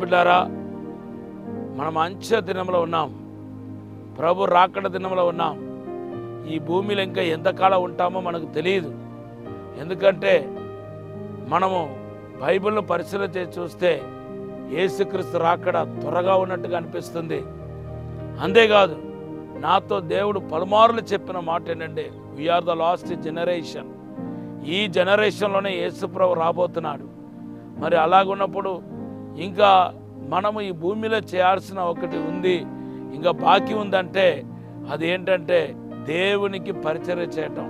బిడ్డారా, మనం అంచె దినంలో ఉన్నాం. ప్రభు రాకడ దినంలో ఉన్నాం. ఈ భూమిలో ఇంకా ఎంతకాలం ఉంటామో మనకు తెలియదు. ఎందుకంటే మనము బైబిల్ను పరిశీలన చేసి చూస్తే యేసుక్రీస్తు రాకడ త్వరగా ఉన్నట్టుగా అనిపిస్తుంది. అంతేకాదు, నాతో దేవుడు పలుమార్లు చెప్పిన మాట ఏంటంటే, వీఆర్ ద లాస్ట్ జనరేషన్. ఈ జనరేషన్లోనే యేసు ప్రభు రాబోతున్నాడు. మరి అలాగున్నప్పుడు ఇంకా మనము ఈ భూమిలో చేయాల్సిన ఒకటి ఉంది, ఇంకా బాకీ ఉందంటే అది ఏంటంటే దేవునికి పరిచర్య చేయటం.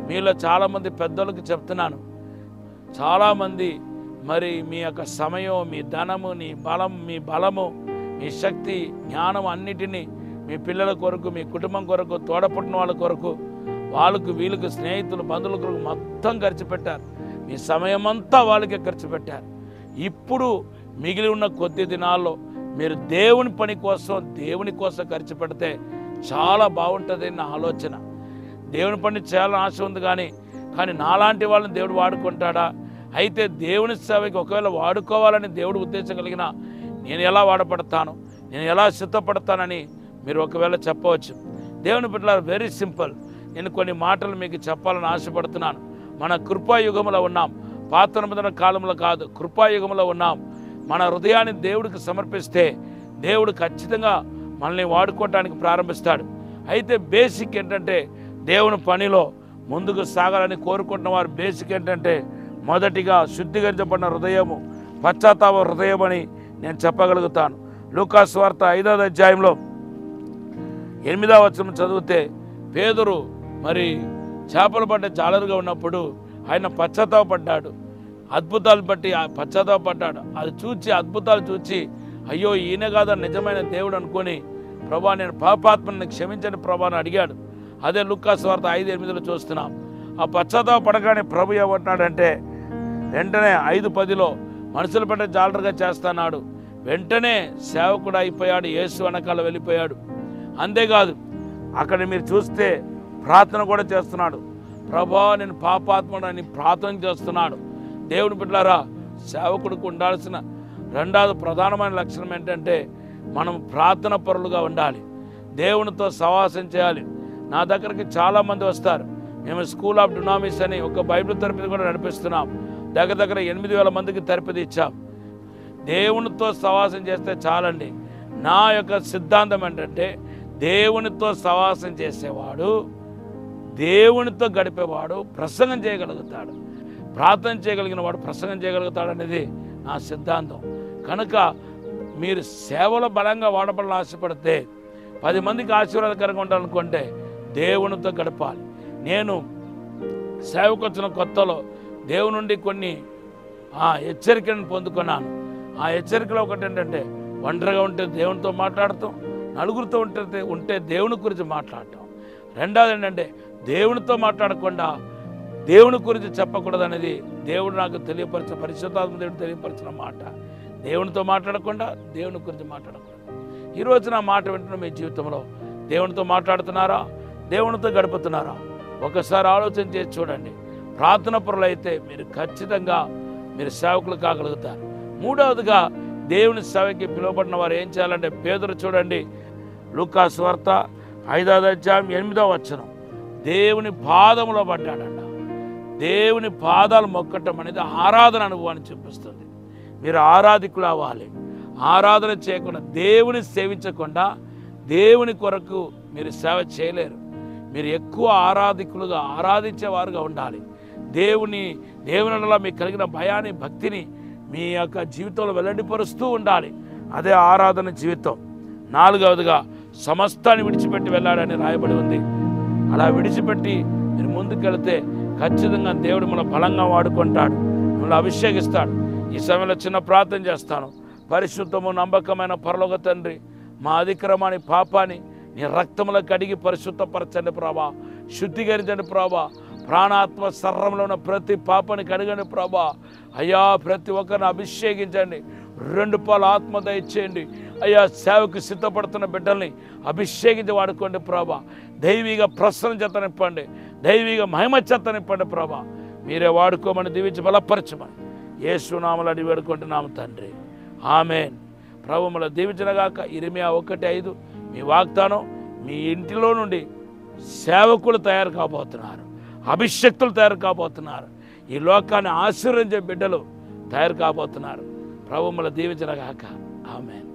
మీలో చాలామంది పెద్దలకు చెప్తున్నాను, చాలామంది మరి మీ యొక్క సమయం, మీ ధనము, మీ బలము, మీ శక్తి, జ్ఞానం అన్నిటినీ మీ పిల్లల కొరకు, మీ కుటుంబం కొరకు, తోడపుట్టిన వాళ్ళ కొరకు, వాళ్ళకు వీళ్ళకు స్నేహితులు బంధువుల కొరకు మొత్తం ఖర్చు పెట్టారు. మీ సమయం అంతా వాళ్ళకే ఖర్చు పెట్టారు. ఇప్పుడు మిగిలి ఉన్న కొద్ది దినాల్లో మీరు దేవుని పని కోసం, దేవుని కోసం ఖర్చు పెడితే చాలా బాగుంటుంది నా ఆలోచన. దేవుని పని చేయాలని ఆశ ఉంది, కానీ నాలాంటి వాళ్ళని దేవుడు వాడుకుంటాడా? అయితే దేవుని సేవకి ఒకవేళ వాడుకోవాలని దేవుడు ఉద్దేశం కలిగిన నేను ఎలా వాడపడతాను, నేను ఎలా సిద్ధపడతానని మీరు ఒకవేళ చెప్పవచ్చు. దేవుని బిడ్డలారా, వెరీ సింపుల్. నేను కొన్ని మాటలు మీకు చెప్పాలని ఆశపడుతున్నాను. మన కృపాయుగంలో ఉన్నాం, పాత నిబంధన కాలంలో కాదు, కృపాయుగంలో ఉన్నాం. మన హృదయాన్ని దేవుడికి సమర్పిస్తే దేవుడు ఖచ్చితంగా మనల్ని వాడుకోవటానికి ప్రారంభిస్తాడు. అయితే బేసిక్ ఏంటంటే, దేవుని పనిలో ముందుకు సాగాలని కోరుకుంటున్న వారు బేసిక్ ఏంటంటే, మొదటిగా శుద్ధీకరించబడిన హృదయము, పశ్చాత్తాప హృదయం అని నేను చెప్పగలుగుతాను. లూకాసు వార్త 5వ అధ్యాయంలో 8వ వచనం చదివితే, పేతురు మరి చేపలు పట్టే జాలరుగా ఉన్నప్పుడు ఆయన పశ్చాత్తాపడ్డాడు. అద్భుతాలు బట్టి పశ్చాత్తాపడ్డాడు. అది చూచి, అద్భుతాలు చూచి, అయ్యో ఈయన కాదా నిజమైన దేవుడు అనుకొని, ప్రభా నేను పాపాత్మని క్షమించని ప్రభా అని అడిగాడు. అదే లూకాసు వార్త 5:8 చూస్తున్నాం. ఆ పశ్చాత్తాపడగానే ప్రభు ఏమంటున్నాడంటే, వెంటనే 5:10 మనుషులు పట్టే జాలరుగా చేస్తున్నాడు. వెంటనే సేవకుడు అయిపోయాడు, యేసు వెనకాల వెళ్ళిపోయాడు. అంతేకాదు, అక్కడ మీరు చూస్తే ప్రార్థన కూడా చేస్తున్నాడు. ప్రభా నేను పాపాత్ముడని ప్రార్థన చేస్తున్నాడు. దేవుని బిడ్డలారా, సేవకుడికి ఉండాల్సిన రెండవది ప్రధానమైన లక్షణం ఏంటంటే, మనం ప్రార్థన పరులుగా ఉండాలి, దేవునితో సహవాసం చేయాలి. నా దగ్గరికి చాలామంది వస్తారు. మేము స్కూల్ ఆఫ్ డునామిస్ అని ఒక బైబిల్ తరపుది కూడా నడిపిస్తున్నాం. దగ్గర 8,000 మందికి తరపుది ఇచ్చాం. దేవునితో సహవాసం చేస్తే చాలండి. నా యొక్క సిద్ధాంతం ఏంటంటే, దేవునితో సహవాసం చేసేవాడు, దేవునితో గడిపేవాడు ప్రసంగం చేయగలుగుతాడు, ప్రార్థన చేయగలిగిన వాడు ప్రసంగం చేయగలుగుతాడు అనేది నా సిద్ధాంతం. కనుక మీరు సేవలో బలంగా వాడబడాలని ఆశపడితే, 10 మందికి ఆశీర్వాదకరంగా ఉండాలనుకుంటే దేవునితో గడపాలి. నేను సేవకు వచ్చిన కొత్తలో దేవుని నుండి కొన్ని హెచ్చరికలను పొందుకున్నాను. ఆ హెచ్చరికలో ఒకటి ఏంటంటే, ఒంటరిగా ఉంటే దేవునితో మాట్లాడతాం, నలుగురితో ఉంటే దేవుని గురించి మాట్లాడటం. రెండవది ఏంటంటే, దేవునితో మాట్లాడకుండా దేవుని గురించి చెప్పకూడదు అనేది దేవుడు నాకు తెలియపరిచిన, పరిశుద్ధాత్మ దేవుడు తెలియపరిచిన మాట. దేవునితో మాట్లాడకుండా దేవుని గురించి మాట్లాడకూడదు. ఈరోజు నా మాట వింటున్న మీ జీవితంలో దేవునితో మాట్లాడుతున్నారా, దేవునితో గడుపుతున్నారా? ఒకసారి ఆలోచన చేసి చూడండి. ప్రార్థన పరులు అయితే మీరు ఖచ్చితంగా మీరు సేవకులు కాగలుగుతారు. మూడవదిగా, దేవుని సేవకి పిలువబడిన వారు ఏం చేయాలంటే, పేతురు చూడండి, లూకాసు వార్త 5వ అధ్యాయం 8వ వచనం, దేవుని పాదములో పడ్డాడంట. దేవుని పాదాలు మొక్కటం అనేది ఆరాధన అనుభవాన్ని చూపిస్తుంది. మీరు ఆరాధికులు అవ్వాలి. ఆరాధన చేయకుండా, దేవుని సేవించకుండా దేవుని కొరకు మీరు సేవ చేయలేరు. మీరు ఎక్కువ ఆరాధికులుగా, ఆరాధించేవారుగా ఉండాలి. దేవునిలో మీకు కలిగిన భయాన్ని, భక్తిని మీ యొక్క జీవితంలో వెల్లడిపరుస్తూ ఉండాలి. అదే ఆరాధన జీవితం. 4వదిగా, సమస్తాన్ని విడిచిపెట్టి వెళ్ళాడని రాయబడి ఉంది. అలా విడిచిపెట్టి మీరు ముందుకెళ్తే ఖచ్చితంగా దేవుడు మిమ్మల్ని బలంగా వాడుకుంటాడు, మిమ్మల్ని అభిషేకిస్తాడు. ఈ సమయంలో చిన్న ప్రార్థన చేస్తాను. పరిశుద్ధము నమ్మకమైన పరలోక తండ్రి, మా అతిక్రమాన్ని, పాపాన్ని నీ రక్తములో కడిగి పరిశుద్ధపరచండి ప్రభా, శుద్ధీకరించండి ప్రభా. ప్రాణాత్మ శరీరంలో ఉన్న ప్రతి పాపాన్ని కడగండి ప్రభా. అయ్యా, ప్రతి ఒక్కరిని అభిషేకించండి, 2 పాలు ఆత్మ దయచేయండి అయ్యా. సేవకు సిద్ధపడుతున్న బిడ్డల్ని అభిషేకించి వాడుకోండి ప్రభా. దైవిక ప్రసన్న చేత నింపండి, దైవిక మహిమ చేత నింపండి ప్రభా. మీరే వాడుకోమని దీవించి బలపరచమని యేసు నామములో అడిగి వేడుకుంటున్నాము తండ్రి. ఆమేన్. ప్రభు మన దీవించనగాక. ఇరిమియా 1:5 మీ వాగ్దానం, మీ ఇంటిలో నుండి సేవకులు తయారు కాబోతున్నారు, అభిషక్తులు తయారు కాబోతున్నారు, ఈ లోకాన్ని ఆశీర్వదించే బిడ్డలు తయారు కాబోతున్నారు. ప్రభు మన దీవించనగాక. ఆమేన్.